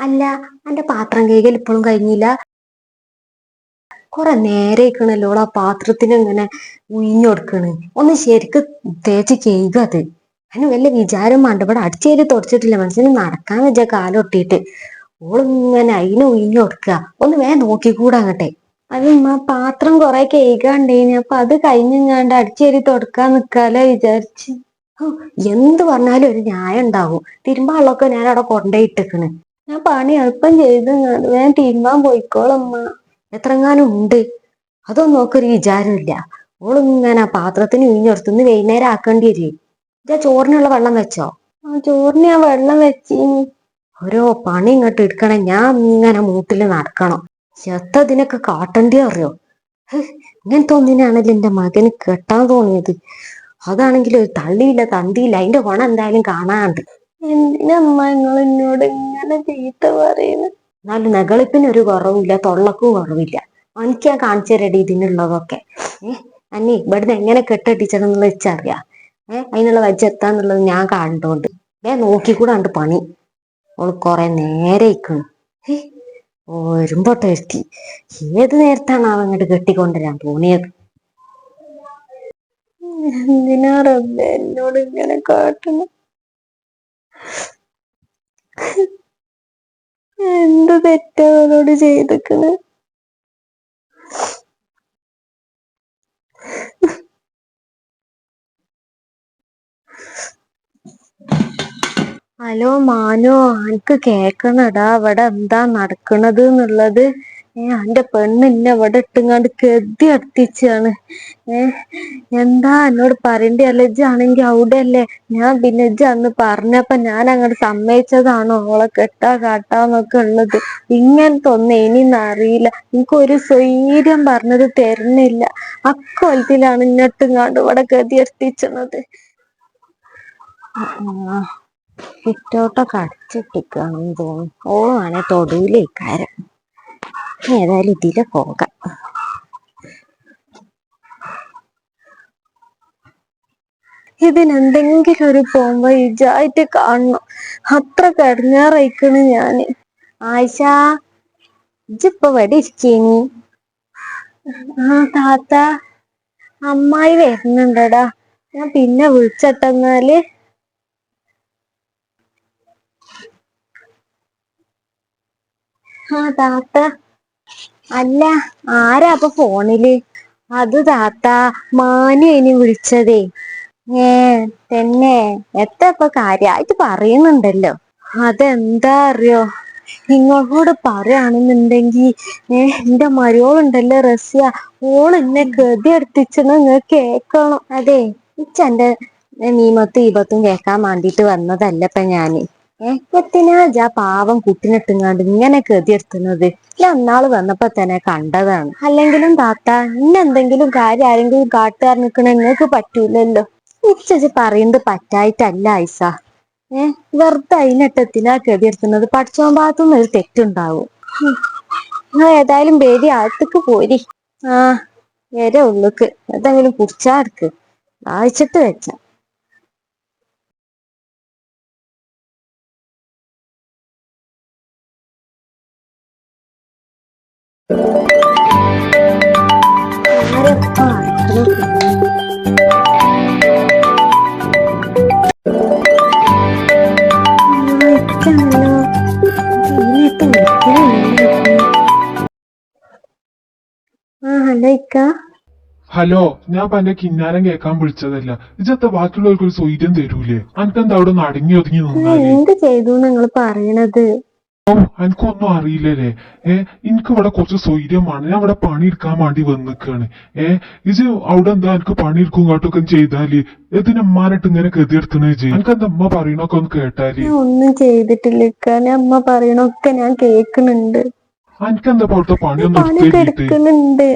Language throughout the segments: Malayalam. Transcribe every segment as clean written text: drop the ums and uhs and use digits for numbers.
അല്ല, എന്റെ പാത്രം കഴുകൽ ഇപ്പോഴും കഴിഞ്ഞില്ല? കൊറേ നേരേക്കണല്ലോ ആ പാത്രത്തിന് ഇങ്ങനെ ഉയിഞ്ഞൊടുക്കണ്. ഒന്ന് ശരിക്ക് തേച്ച് കഴുകത്. അതിന് വല്ല വിചാരം വേണ്ട. ഇവിടെ അടിച്ചേരി തുടച്ചിട്ടില്ല, മനസ്സിന് നടക്കാൻ വെച്ച കാലൊട്ടിയിട്ട് ഓളിങ്ങനെ അതിന് ഉയിഞ്ഞൊടുക്കുക. ഒന്ന് വേഗം നോക്കിക്കൂടാ അങ്ങട്ടെ. അത് പാത്രം കൊറേ കഴുകാണ്ടേനി, അപ്പൊ അത് കഴിഞ്ഞിങ്ങാണ്ട് അടിച്ചേരി തുടക്കാൻ നിക്കാലോ വിചാരിച്ച്. എന്ത് പറഞ്ഞാലും ഒരു ന്യായം ഉണ്ടാവും. തിരുമ്പാളൊക്കെ ഞാൻ അവിടെ കൊണ്ടേയിട്ടിക്കണ്. ഞാൻ പണി എളുപ്പം ചെയ്ത് വേഗം തിരുമ്പാൻ പോയിക്കോളമ്മ. എത്രങ്ങാനും ഉണ്ട്, അതൊന്നും നോക്കൊരു വിചാരമില്ല. ഓളിങ്ങനെ പാത്രത്തിന് ഇഞ്ഞൊടുത്തുനിന്ന് വൈകുന്നേരം ആക്കേണ്ടി വരും. ഇതാ ചോറിനുള്ള വെള്ളം വെച്ചോ? ചോറിന് ഞാൻ വെള്ളം വെച്ചിനി. ഓരോ പണി ഇങ്ങോട്ട് എടുക്കണം, ഞാൻ ഇങ്ങനെ മൂട്ടില് നടക്കണം. ചെത്തതിനൊക്കെ കാട്ടണ്ടേ അറിയോ? ഇങ്ങനത്തെ ഒന്നിനാണല്ലോ എന്റെ മകന് കെട്ടാൻ തോന്നിയത്. അതാണെങ്കിൽ ഒരു തള്ളിയില്ല തന്തിയില്ല, അതിന്റെ ഗുണം എന്തായാലും കാണാണ്ട്. എന്തിനമ്മ നിങ്ങൾ എന്നോട് ഇങ്ങനെ ചീത്ത പറയുന്നത്? എന്നാലും നെകളിപ്പിനൊരു കുറവില്ല, തൊള്ളക്കും കുറവില്ല. എനിക്ക് ഞാൻ കാണിച്ചു തരടി ഇതിനുള്ളതൊക്കെ. അന്നി ഇവിടുന്ന് എങ്ങനെ കെട്ടടിച്ചതെന്നുള്ളത് വെച്ചറിയാം. അതിനുള്ള വജ്ജെത്താന്നുള്ളത് ഞാൻ കണ്ടോണ്ട് നോക്കിക്കൂടെ കണ്ട് പണി. ഓള് കൊറേ നേരെ ഇക്കണ്. വരുമ്പോട്ടെ എത്തി. ഏത് നേരത്താണ് അവൻ അങ്ങോട്ട് കെട്ടിക്കൊണ്ടുവരാൻ തോന്നിയത്? എന്തിനാ റബ്ബേ എന്നോട് ഇങ്ങനെ കാട്ടണം? എന്ത് തെറ്റാ അവനോട് ചെയ്തിക്കണ്? ഹലോ മാനോ, എനിക്ക് കേക്കണടാ ഇവിടെ എന്താ നടക്കണത് എന്നുള്ളത്. എന്റെ പെണ്ണിന്നെ ഇവിടെ ഇട്ടുങ്ങാണ്ട് കെതി അടുപ്പിച്ചാണ്. എന്താ എന്നോട് പറയണ്ടേ? അല്ലജാണെങ്കി അവിടെ അല്ലേ. ഞാൻ പിന്നെ അന്ന് പറഞ്ഞപ്പ ഞാൻ അങ്ങോട്ട് സമ്മതിച്ചതാണോ ഓളെ കെട്ടാ കാട്ടാന്നൊക്കെ ഉള്ളത്. ഇങ്ങനത്തെ ഒന്നും ഇനിന്ന് അറിയില്ല. എനിക്കൊരു സ്വൈര്യം പറഞ്ഞത് തരുന്നില്ല. അക്കൊലത്തിലാണ് ഇങ്ങോട്ടുങ്ങാണ്ട് ഇവിടെ ഗതി എത്തിച്ചത്. സിറ്റൗട്ടൊക്കെ അടച്ചിട്ടിക്കാണെന്ന് തോന്നുന്നു. ഓളാണെ തൊടൂലേക്കാരം. ഏതായാലും ഇതിലെ പോകാം. ഇതിനെന്തെങ്കിലും ഒരു പോമ്പോ ഇജായിട്ട് കാണണം. അത്ര കടങ്ങാറയിക്കണ് ഞാന്. ആയിഷ, ഇജിപ്പൊ വെടി ഇരിക്കേനി? താത്ത, അമ്മായി വരുന്നുണ്ടടാ, ഞാൻ പിന്നെ വിളിച്ചട്ടെന്നാല്. താത്ത. അല്ല, ആരാ അപ്പൊ ഫോണില്? അത് താത്ത, മാനു ഇനി വിളിച്ചതേ. തന്നെ? എത്ര ഇപ്പൊ കാര്യായിട്ട് പറയുന്നുണ്ടല്ലോ. അതെന്താ അറിയോ, നിങ്ങളോട് പറയാണെന്നുണ്ടെങ്കി എന്റെ മരുമോളുണ്ടല്ലോ റസിയ, ഓളെന്നെ ഗതി എടുത്തിച്ചെന്ന് നിങ്ങൾ കേക്കണം. അതെ, ഇച്ചെന്റെ നീമത്തും ഈപത്തും കേക്കാൻ വേണ്ടിട്ട് വന്നതല്ലപ്പ ഞാന്. എത്തിനാ പാവം കുട്ടിനിട്ടുങ്ങാണ്ട് ഇങ്ങനെ ഗതിയെടുത്തുന്നത്? ഞാൻ അന്നാള് വന്നപ്പോ തന്നെ കണ്ടതാണ്. അല്ലെങ്കിലും താത്ത, ഇന്നെന്തെങ്കിലും കാര്യം ആരെങ്കിലും കാട്ടുകാർ നിക്കണ നിങ്ങൾക്ക് പറ്റൂലല്ലോ. ഇച്ചി പറയുന്നത് പറ്റായിട്ടല്ല ഐസ. വെറുതെ അതിനെട്ടത്തിനാ ഗതിയെടുത്തുന്നത്. പഠിച്ചോൻ ഭാഗത്തുനിന്ന് ഒരു തെറ്റുണ്ടാവും. നിങ്ങൾ ഏതായാലും പേടി അകത്തേക്ക് പോരി. വരെ ഉള്ളുക്ക് എന്തെങ്കിലും കുടിച്ചാ എടുക്ക്, വായിച്ചിട്ട് വെച്ച. ഹലോ ഇക്ക. ഹലോ, ഞാൻ എന്റെ കിന്നാരം കേൾക്കാൻ വിളിച്ചതല്ല. ഇജത്തെ ബാക്കിയുള്ളവർക്ക് ഒരു സ്വൈര്യം തരൂലേ? അനക്കെന്താ അവിടെ അടങ്ങി ഒതുങ്ങി നിന്നാലേ? എന്ത് ചെയ്തു നിങ്ങൾ പറയണത്? എനിക്കൊന്നും അറിയില്ലല്ലേ. എനിക്ക് ഇവിടെ കുറച്ച് സ്വൈര്യമാണ്. ഞാൻ ഇവിടെ പണിയെടുക്കാൻ വേണ്ടി വന്നിക്കാണ്. ഇജ് അവിടെ എന്താ എനിക്ക് പണിയെടുക്കും കാട്ടൊക്കെ ചെയ്താല് ഇതിനമ്മാനായിട്ട് ഇങ്ങനെ ഗതിയെടുത്തണേ ചെയ്യും. എനിക്കെന്താ അമ്മ പറയണൊക്കെ ഒന്ന് കേട്ടാല്? ഒന്നും ചെയ്തിട്ടില്ല, അമ്മ പറയണൊക്കെ ഞാൻ കേൾക്കുന്നുണ്ട്. എനിക്കെന്താ അവിടുത്തെ പണിയൊന്നും എടുക്കുന്നുണ്ട്.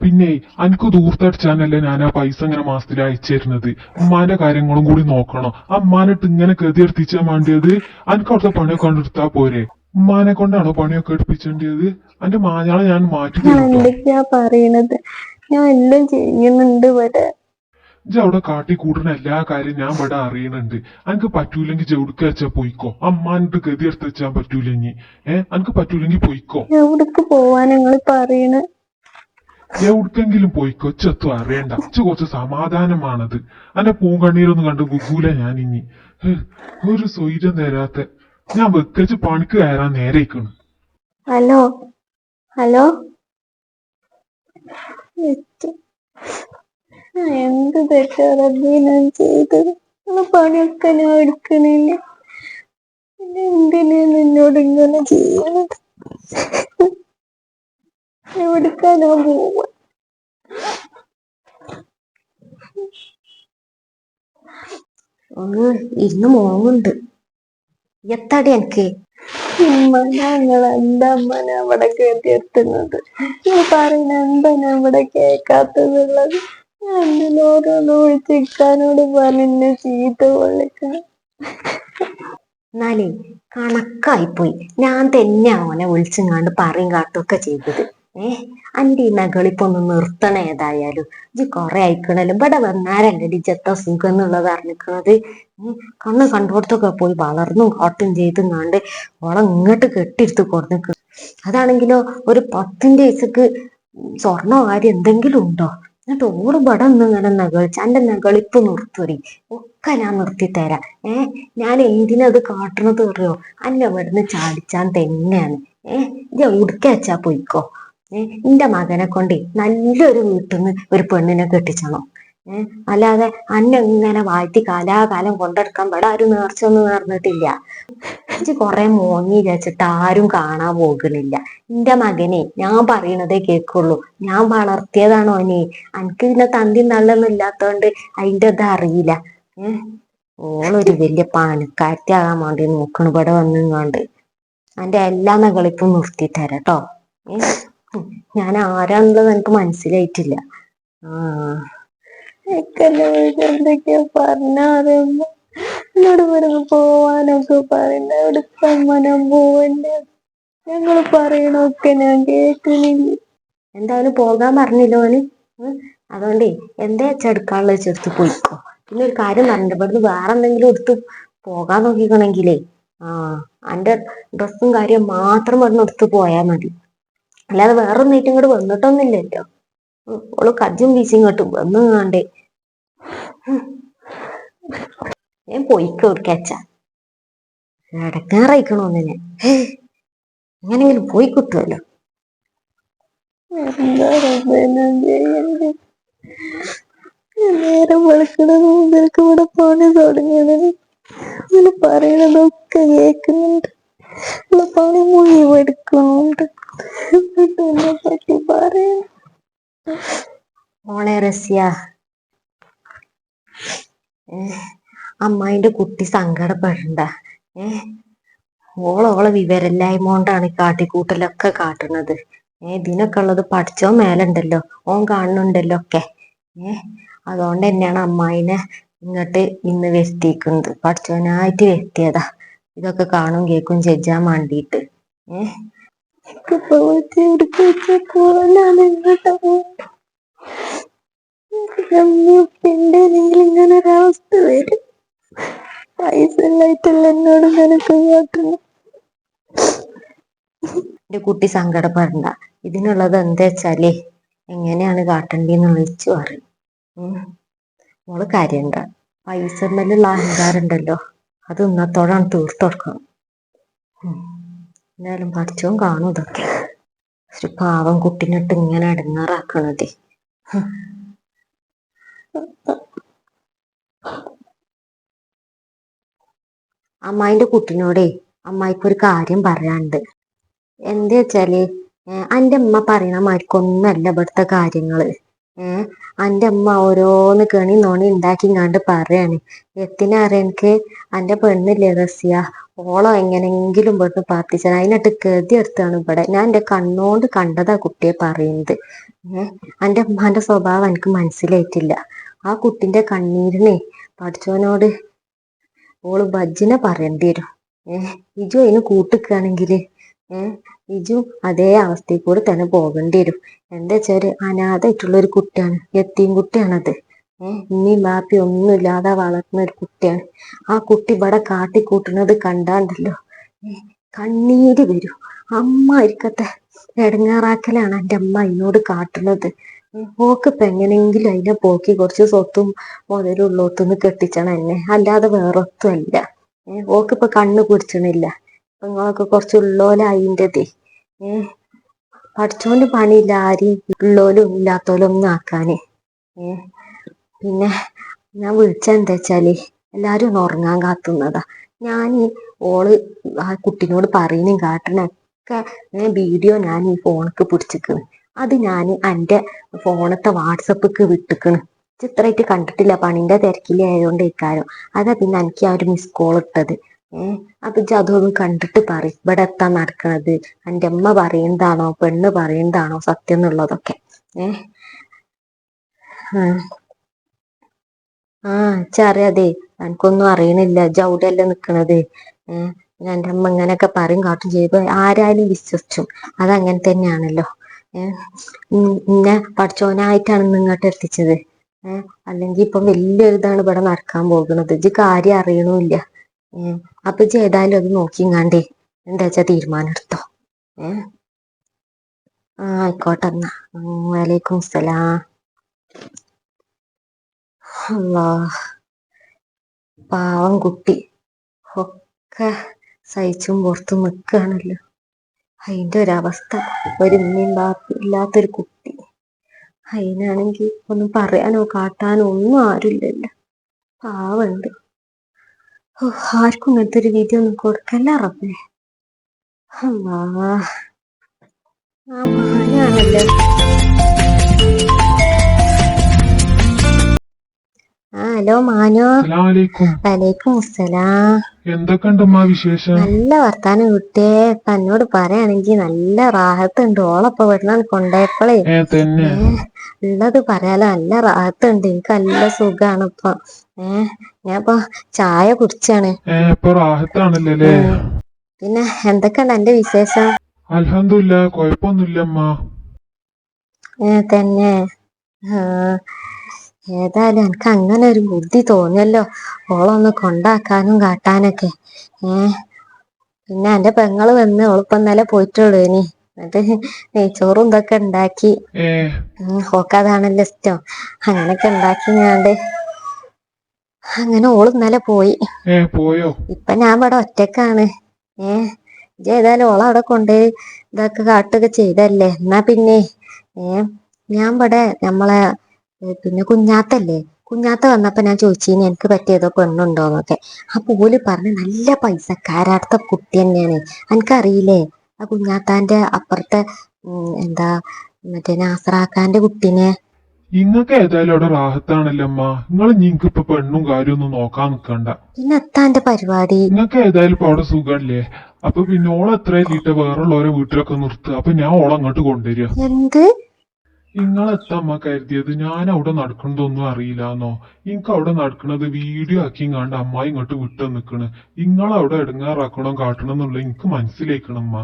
പിന്നെ എനിക്ക് ദൂർത്തടിച്ചാനല്ലേ ഞാൻ ആ പൈസ ഇങ്ങനെ മാസത്തിൽ അയച്ചിരുന്നത്. ഉമ്മാന്റെ കാര്യങ്ങളും കൂടി നോക്കണം. ആ ഉമ്മാനിട്ട് ഇങ്ങനെ ഗതിയെടുത്തിച്ചാൻ വേണ്ടിയത് എനിക്ക് അവിടുത്തെ പണിയൊക്കെ കണ്ടെടുത്താ പോരെ? ഉമ്മാനെ കൊണ്ടാണോ പണിയൊക്കെ എടുപ്പിച്ചേണ്ടത്? എന്റെ മാഞ്ഞാളെ ഞാൻ മാറ്റി എന്തൊക്കെയാ പറയണത്? ഞാൻ എല്ലാം ചെയ്യുന്നുണ്ട് ഇവിടെ. ഇജ്ജ് അവിടെ കാട്ടിക്കൂട്ടുന്ന എല്ലാ കാര്യം ഞാൻ ഇവിടെ അറിയണുണ്ട്. അനക്ക് പറ്റൂലെങ്കിൽ ചെവിടുക്ക വെച്ചാ പോയിക്കോ. അമ്മാനിട്ട് ഗതി എടുത്ത് വെച്ചാൻ പറ്റൂലെങ്കി അനക്ക് പറ്റൂലെങ്കി പോയിക്കോ. എവിടേക്ക് പോവാൻ നിങ്ങൾ പറയണ? എവിടക്കെങ്കിലും പോയിക്കോ. ചെത്തും അറിയണ്ട. കുറച്ച് സമാധാനമാണത്. അന്നെ പൂങ്കണ്ണീരൊന്നും കണ്ട് ഗുഗൂല ഞാൻ ഇനി ഒരു സ്വൈര്യം തരാത്ത. ഞാൻ വെക്കച്ച് പണിക്ക് കയറാൻ നേരേക്കണ്. ഹലോ ഹലോ, എന്ത് തെറ്റാറബി ഞാൻ ചെയ്തത്? പണിയൊക്കെ ഞാൻ എടുക്കണില്ല. പിന്നെ എന്തിനാ നിന്നോട് ഇങ്ങനെ ചെയ്യണത്? എവിടുക്കാനാ പോവാ? ഒന്ന് ഇരുന്ന് മോങ്ങുണ്ട്. എത്താടി എനിക്ക് ഞങ്ങൾ എന്താ അമ്മനെ അവിടെ കേട്ടിയെത്തുന്നത്? നീ പറയുന്ന എന്താ ഞാൻ ഇവിടെ കേക്കാത്തതുള്ളത്? ഞാൻ എന്തിനോരോന്ന് വിളിച്ചിക്കാനോട് പറഞ്ഞ ചീത്ത കൊള്ളിക്കണം. എന്നാലേ കണക്കായിപ്പോയി. ഞാൻ തന്നെ അവനെ വിളിച്ചെങ്ങാണ്ട് പറയും കാട്ടുമൊക്കെ ചെയ്തത്. അന്റെ ഈ നകളിപ്പൊന്ന് നിർത്തണ. ഏതായാലും ഇജ്ജ് കൊറേ അയക്കണല്ലോ. ഇവിടെ വന്നാരല്ലേ ഇജ്ജെത്ത സുഖം എന്നുള്ളത് അറിഞ്ഞിക്കണത്. കണ്ണ് കണ്ടോടത്തൊക്കെ പോയി വളർന്നും കാട്ടും ചെയ്തുങ്ങാണ്ട് ഓളെ ഇങ്ങോട്ട് കെട്ടിയെടുത്ത് കൊടുന്നിക്ക്. അതാണെങ്കിലോ ഒരു 10 വയസ്സക്ക് സ്വർണ്ണ കാര്യം എന്തെങ്കിലും ഉണ്ടോ? എന്നിട്ട് ഓട് ഇവിടെ ഒന്ന് ഇങ്ങനെ നകളിച്ച് അന്റെ നകളിപ്പ് നിർത്തുവരി. ഒക്കെ ഞാൻ നിർത്തിത്തരാം. ഞാൻ എന്തിനത് കാട്ടണത് അറിയോ? അന്നെ ഇവിടുന്ന് ചാടിച്ചാൻ തന്നെയാണ്. ഇജ്ജ് ഉടുക്ക വെച്ചാ പോയിക്കോ. നിന്റെ മകനെ കൊണ്ട് നല്ലൊരു വീട്ടിൽ നിന്ന് ഒരു പെണ്ണിനെ കെട്ടിച്ചണം. അല്ലാതെ അന്നെ ഇങ്ങനെ വാഴ്ത്തി കാലാകാലം കൊണ്ടെടുക്കാൻ ഇവിടെ ആരും നേർച്ചൊന്നും നേർന്നിട്ടില്ല. ഇജ്ജ് കൊറേ മോങ്ങി വെച്ചിട്ട് ആരും കാണാൻ പോകണില്ല. നിന്റെ മകനെ ഞാൻ പറയണതേ കേക്കുള്ളൂ. ഞാൻ വളർത്തിയതാണോ ഓനെ. എനിക്ക് പിന്നെ തന്തി നള്ളൊന്നും ഇല്ലാത്തോണ്ട് അതിൻ്റെ ഇത് അറിയില്ല. ഓളൊരു വലിയ പണക്കാരത്തിയാകാൻ വേണ്ടി നോക്കണ ഇവിടെ വന്നിങ്ങാണ്ട്. അതിന്റെ എല്ലാ നകളിപ്പും നിർത്തി തരാട്ടോ. ഞാൻ ആരാന്നുള്ളത് എനിക്ക് മനസ്സിലായിട്ടില്ല. എന്തൊക്കെയാ പറഞ്ഞാറുമ്പോ എന്നോട് ഇവിടുന്ന് പോവാനൊക്കെ പറയണ്ട. എവിടുത്തെ മനം പോവണ്ടേ? ഞങ്ങള് പറയണൊക്കെ ഞാൻ കേൾക്കുന്നില്ല. എന്തായാലും പോകാൻ പറഞ്ഞില്ലോ ഓന്. അതുകൊണ്ടേ എന്താ ചെടുക്കാനുള്ള ചെടുത്ത് പോയിക്കോ. പിന്നെ ഒരു കാര്യം പറഞ്ഞിട്ട് ഇവിടുന്ന് വേറെ എന്തെങ്കിലും എടുത്ത് പോകാൻ നോക്കിക്കണെങ്കിലേ അന്റെ ഡ്രസ്സും കാര്യം മാത്രം ഇവിടുന്ന് എടുത്ത് പോയാൽ മതി. അല്ലാതെ വേറൊന്നും ഏറ്റവും ഇങ്ങോട്ട് വന്നിട്ടൊന്നുമില്ലല്ലോ. ഓള് കജ്ജും വീശും ഇങ്ങോട്ടും വന്നു കാണ്ടേ. ഞാൻ പോയിക്കോ കച്ച ഇടക്കാറായിക്കണോന്നിനെ. എങ്ങനെങ്കിലും പോയി കിട്ടുമല്ലോ. നേരം വെളുക്കണത് മുതൽക്ക് ഇവിടെ പണി തുടങ്ങിയത്. അങ്ങനെ പറയണതൊക്കെ കേൾക്കുന്നുണ്ട്. പണി മുഴുവൻ എടുക്കുന്നുണ്ട്. എന്നെ പറ്റി പറയണ മോളെ റസ്യ, അമ്മായിന്റെ കുട്ടി സങ്കടപ്പെടണ്ട. ഓളോളെ വിവരമില്ലായ്മ കൊണ്ടാണ് കാട്ടിക്കൂട്ടലൊക്കെ കാട്ടുന്നത്. ഇതിനൊക്കെ ഉള്ളത് പഠിച്ചോ മേലുണ്ടല്ലോ. ഓൻ കാണുന്നുണ്ടല്ലോ ഒക്കെ. അതുകൊണ്ട് തന്നെയാണ് അമ്മായിനെ ഇങ്ങോട്ട് ഇന്ന് വരുത്തിക്കുന്നത്. പഠിച്ചവനായിട്ട് വരുത്തിയതാ. ഇതൊക്കെ കാണും കേൾക്കും ചെയ്യാൻ വേണ്ടിയിട്ട്. ഇങ്ങനെ ഒരവസ്ഥ വരും. പൈസ ഇല്ലായിട്ടല്ല എന്നോട് നിനക്ക് കാട്ടുന്നു. എന്റെ കുട്ടി സങ്കടപ്പെടണ്ട. ഇതിനുള്ളത് എന്താ വെച്ചാലേ എങ്ങനെയാണ് കാട്ടണ്ടെന്ന് വിളിച്ചു പറയും. മോള് കാര്യണ്ട. പൈസ മേലുള്ള അഹങ്കാരം ഉണ്ടല്ലോ, അത് ഇന്നത്തോടാണ് തീർത്തൊടുക്കണം. എന്നാലും പഠിച്ചോൻ കാണും ഇതൊക്കെ. ഒരു പാവം കുട്ടിനിട്ട് ഇങ്ങനെ അടങ്ങാറാക്കണതേ. അമ്മായിന്റെ കുട്ടിനോടേ അമ്മായിക്കൊരു കാര്യം പറയാനുണ്ട്. എന്താ വെച്ചാല് അന്റെ അമ്മ പറയണ മാതിരിക്കൊന്നല്ല ഇവിടുത്തെ കാര്യങ്ങള്. അന്റെ അമ്മ ഓരോന്ന് കെണി നോണി ഉണ്ടാക്കിങ്ങാണ്ട് പറയാണ്. എത്തിനറിയ എനിക്ക് അന്റെ പെണ്ണില്ലേ റസിയ, ഓളോ എങ്ങനെങ്കിലും ഇവിടുന്ന് പാർട്ടിച്ചാൽ അതിനിട്ട് ഗതി എടുത്താണ് ഇവിടെ. ഞാൻ എന്റെ കണ്ണോണ്ട് കണ്ടതാ കുട്ടിയെ പറയുന്നത്. അന്റെ അമ്മാന്റെ സ്വഭാവം എനിക്ക് മനസ്സിലായിട്ടില്ല. ആ കുട്ടിന്റെ കണ്ണീരിനെ പഠിച്ചവനോട് ഓള് ഭജ്ജിനെ പറയേണ്ടി വരും. ഇജു അതിന് കൂട്ടിക്കുകയാണെങ്കില് ഇജു അതേ അവസ്ഥയിൽ കൂടെ തന്നെ പോകേണ്ടി വരും. എന്താ വെച്ചാല് അനാഥായിട്ടുള്ള ഒരു കുട്ടിയാണ്, യത്തീം കുട്ടിയാണത്. ഉമ്മയും ബാപ്പയും ഒന്നുമില്ലാതെ വളർന്ന ഒരു കുട്ടിയാണ്. ആ കുട്ടി ഇവിടെ കാട്ടിക്കൂട്ടുന്നത് കണ്ടാണ്ടല്ലോ കണ്ണീര് വരും. അമ്മ ഇരിക്കത്തെ എടങ്ങാറാക്കലാണ് എൻ്റെ അമ്മ എന്നോട് കാട്ടുന്നത്. ഓക്കിപ്പ എങ്ങനെയെങ്കിലും അതിനെ പോക്കി കുറച്ച് സ്വത്തും മുതലുള്ളോത്തുനിന്ന് കെട്ടിച്ചണം എന്നെ, അല്ലാതെ വേറൊത്തും അല്ല. ഓക്കിപ്പ കണ്ണ് പിടിച്ചണില്ല. നിങ്ങളൊക്കെ കുറച്ചുള്ളോലായിൻ്റെതേ. പഠിച്ചോണ്ട് പണിയില്ല ആരെയും ഉള്ളോലും ഇല്ലാത്തോലും ഒന്നും ആക്കാന്. പിന്നെ ഞാൻ വിളിച്ചെന്താ വെച്ചാല് എല്ലാരും ഒന്ന് ഉറങ്ങാൻ കാത്തുന്നതാ. ഞാൻ ഓള് ആ കുട്ടിനോട് പറയുന്നതും കാട്ടണൊക്കെ വീഡിയോ ഞാൻ ഈ ഫോണിക്ക് പിടിച്ചിക്കണ്. അത് ഞാൻ എൻ്റെ ഫോണത്തെ വാട്സപ്പിക്ക് വിട്ടിക്കണ്. ചിത്രമായിട്ട് കണ്ടിട്ടില്ല, പണിന്റെ തിരക്കിലായതുകൊണ്ട് ഇക്കാരം. അതാ പിന്നെ എനിക്ക് ആ ഒരു മിസ് കോൾ ഇട്ടത്. അപ്പൊ അതൊന്നും കണ്ടിട്ട് പറയും ഇവിടെ എത്താൻ നടക്കണത്, എൻ്റെ അമ്മ പറയുന്നതാണോ പെണ്ണ് പറയുന്നതാണോ സത്യം എന്നുള്ളതൊക്കെ. ഇച്ചറിയാതെ എനിക്കൊന്നും അറിയണില്ല. ജൗഡല്ലേ നിക്കണത്. എൻ്റെ അമ്മ ഇങ്ങനെയൊക്കെ പറയും കാട്ടും ചെയ്യുമ്പോ ആരായാലും വിശ്വസിച്ചു. അതങ്ങനെ തന്നെയാണല്ലോ. പിന്നെ പഠിച്ചോനായിട്ടാണ് ഇങ്ങോട്ട് എത്തിച്ചത്. അല്ലെങ്കിൽ ഇപ്പൊ വലിയൊരിതാണ് ഇവിടെ നടക്കാൻ പോകുന്നത്. ഇജ്ജ് കാര്യം അറിയണമില്ല. അപ്പൊ ഇജ്ജ് ഏതായാലും അത് നോക്കിങ്ങാണ്ടേ എന്താ വെച്ചാ തീരുമാനം എടുത്തോ. ആയിക്കോട്ടെ എന്നാ. വലൈക്കും സലാം. അല്ലാ, പാവം കുട്ടി ഒക്കെ സഹിച്ചും പുറത്തും നിൽക്കുകയാണല്ലോ. അതിന്റെ ഒരവസ്ഥ, ഒരു ഉമ്മയും ബാപ്പയും ഇല്ലാത്തൊരു കുട്ടി. അതിനാണെങ്കിൽ ഒന്നും പറയാനോ കാട്ടാനോ ഒന്നും ആരുമില്ലല്ലോ. പാവുണ്ട്. ആർക്കും ഇങ്ങനത്തെ ഒരു വീഡിയോ ഒന്നും കൊടുക്കല്ല റബ്ബേ. അല്ലാ, ആ മാനാണല്ലോ. ഹലോ മാനോ. അസ്സലാമലൈക്കും. വലൈക്കും അസ്സലാം. എന്തൊക്കെയുണ്ടമ്മാ വിശേഷം? നല്ല വർത്താനം കുട്ടിയെ. തന്നോട് പറയാണെങ്കിൽ നല്ല റാഹത്തുണ്ട്. ഓളപ്പൊ ഇവിടുന്ന് കൊണ്ടുപോയപ്പോളേ തന്നെ ഉള്ളത് പറയാലോ, നല്ല റാഹത്തുണ്ട്. എനിക്ക് നല്ല സുഖാണ് ഇപ്പൊ. ഞാനിപ്പൊ ചായ കുടിച്ചാണ്. ഇപ്പൊ റാഹത്താണല്ലേ? പിന്നെ എന്തൊക്കെയുണ്ട് എന്റെ വിശേഷം? അൽഹംദുലില്ലാ, കുഴപ്പമൊന്നുമില്ലമ്മ. തന്നെ. ഏതായാലും എനിക്ക് അങ്ങനെ ഒരു ബുദ്ധി തോന്നിയല്ലോ, ഓളൊന്ന് കൊണ്ടാക്കാനും കാട്ടാനൊക്കെ. പിന്നെ എന്റെ പെങ്ങള് വന്ന് ഓളിപ്പം ഇന്നലെ പോയിട്ടുള്ളൂ. എന്നിട്ട് നെയ്ച്ചോറും ഇതൊക്കെ ഉണ്ടാക്കി. ഓക്കതാണല്ലോ ഇഷ്ടം. അങ്ങനൊക്കെ ഉണ്ടാക്കിങ്ങാണ്ട് അങ്ങനെ ഓള് ഇന്നലെ പോയി. പോയോ? ഇപ്പൊ ഞാൻ ഇവിടെ ഒറ്റക്കാണ്. ഏതായാലും ഓളവിടെ കൊണ്ടുപോയി ഇതൊക്കെ കാട്ടൊക്കെ ചെയ്തല്ലേ. എന്നാ പിന്നെ ഞാൻ ഇവിടെ നമ്മളെ പിന്നെ കുഞ്ഞാത്തല്ലേ, കുഞ്ഞാത്ത വന്നപ്പോ ഞാൻ ചോദിച്ചിനി എനിക്ക് പറ്റിയതോ പെണ്ണുണ്ടോന്നൊക്കെ. അപ്പൊ ഓല് പറഞ്ഞ് നല്ല പൈസക്കാരാടുത്ത കുട്ടി തന്നെയാണ്. എനിക്കറിയില്ലേ ആ കുഞ്ഞാത്താന്റെ അപ്പുറത്തെ എന്താ മറ്റേ നാസറാക്കാന്റെ കുട്ടീനെ. ഇങ്ങക്ക് ഏതായാലും അവിടെ റാഹത്താണല്ലമ്മ. നിങ്ങൾ നിങ്ങൾക്ക് ഇപ്പൊ പെണ്ണും കാര്യമൊന്നും നോക്കാൻ നിക്കണ്ട. പിന്നെ എത്താന്റെ പരിപാടി? നിങ്ങൾക്ക് ഏതായാലും ഇപ്പൊ അവിടെ സുഖല്ലേ? അപ്പൊ പിന്നെ ഓളെത്ര ലീറ്റർ വേറുള്ളവരെ വീട്ടിലൊക്കെ നിർത്തുക. അപ്പൊ ഞാൻ ഓളങ്ങോട്ട് കൊണ്ടുവരിക. എന്ത് നിങ്ങളെത്തമ്മ കരുതിയത് ഞാൻ അവിടെ നടക്കുന്നതൊന്നും അറിയില്ലാന്നോ? എനിക്ക് അവിടെ നടക്കുന്നത് വീഡിയോ ആക്കിങ്ങാണ്ട് അമ്മായി ഇങ്ങോട്ട് വിട്ടു നിക്കണ്. നിങ്ങളവിടെ ഇടങ്ങാറാക്കണം കാട്ടണം എന്നുള്ള എനിക്ക് മനസ്സിലാക്കണമ്മ.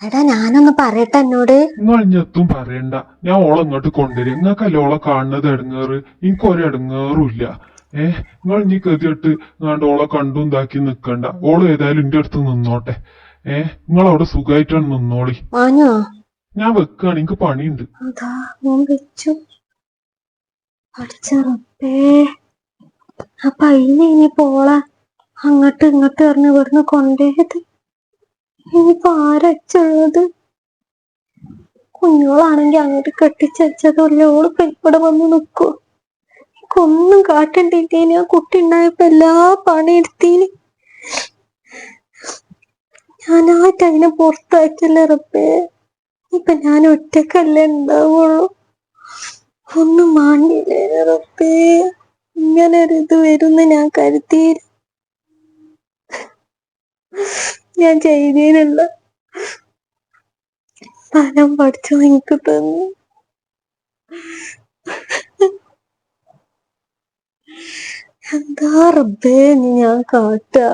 എടാ ഞാനൊന്ന് പറയട്ടെ എന്നോട്. നിങ്ങൾ ഇഞ്ഞെത്തും പറയണ്ട. ഞാൻ ഓളെ ഇങ്ങോട്ട് കൊണ്ടുവരും. നിങ്ങൾക്കല്ലേ ഓളെ കാണുന്നത് ഇടങ്ങേറ്. എനിക്കൊരു ഇടങ്ങേറും ഇല്ല. നിങ്ങൾ ഇനി കെതിയിട്ട് ഇങ്ങാണ്ട് ഓളെ കണ്ടും ഇതാക്കി നിക്കണ്ട. ഓള് ഏതായാലും എന്റെ അടുത്ത് നിന്നോട്ടെ. നിങ്ങളവിടെ സുഖമായിട്ടാണ് നിന്നോളി. ഞാൻ വെക്കാണ്, എനിക്ക് പണിയുണ്ട്. അതാ വെച്ചു. അപ്പൊ ഇനി പോളാ അങ്ങോട്ട് ഇങ്ങോട്ട് എറിഞ്ഞ് ഇവിടുന്ന് കൊണ്ടേത്. ഇനിയിപ്പോ ആരച്ചുള്ളത്? കുഞ്ഞോളാണെങ്കി അങ്ങോട്ട് കെട്ടിച്ചതുമല്ല. ഓളിപ്പോ ഇവിടെ വന്ന് നിക്കോ? എനിക്കൊന്നും കാട്ടണ്ടിട്ടേന്. ആ കുട്ടി ഉണ്ടായപ്പോ എല്ലാ പണിയെടുത്തീന്. ഞാനായിട്ട് അതിനെ പുറത്താക്കിയല്ലേ റബ്ബേ. ഇപ്പൊ ഞാൻ ഒറ്റക്കല്ലേ ഉണ്ടാവുള്ളൂ. ഒന്നും മാണ്ടില്ലേ റബ്ബേ. ഇങ്ങനെ ഒരു ഇത് വരുന്ന് ഞാൻ കരുതിയില്ല. ഞാൻ ചെയ്തീനുള്ള ഫലം പഠിച്ചു എനിക്ക് തന്നു. എന്താ റബ്ബേ നീ ഞാൻ കാട്ടുക?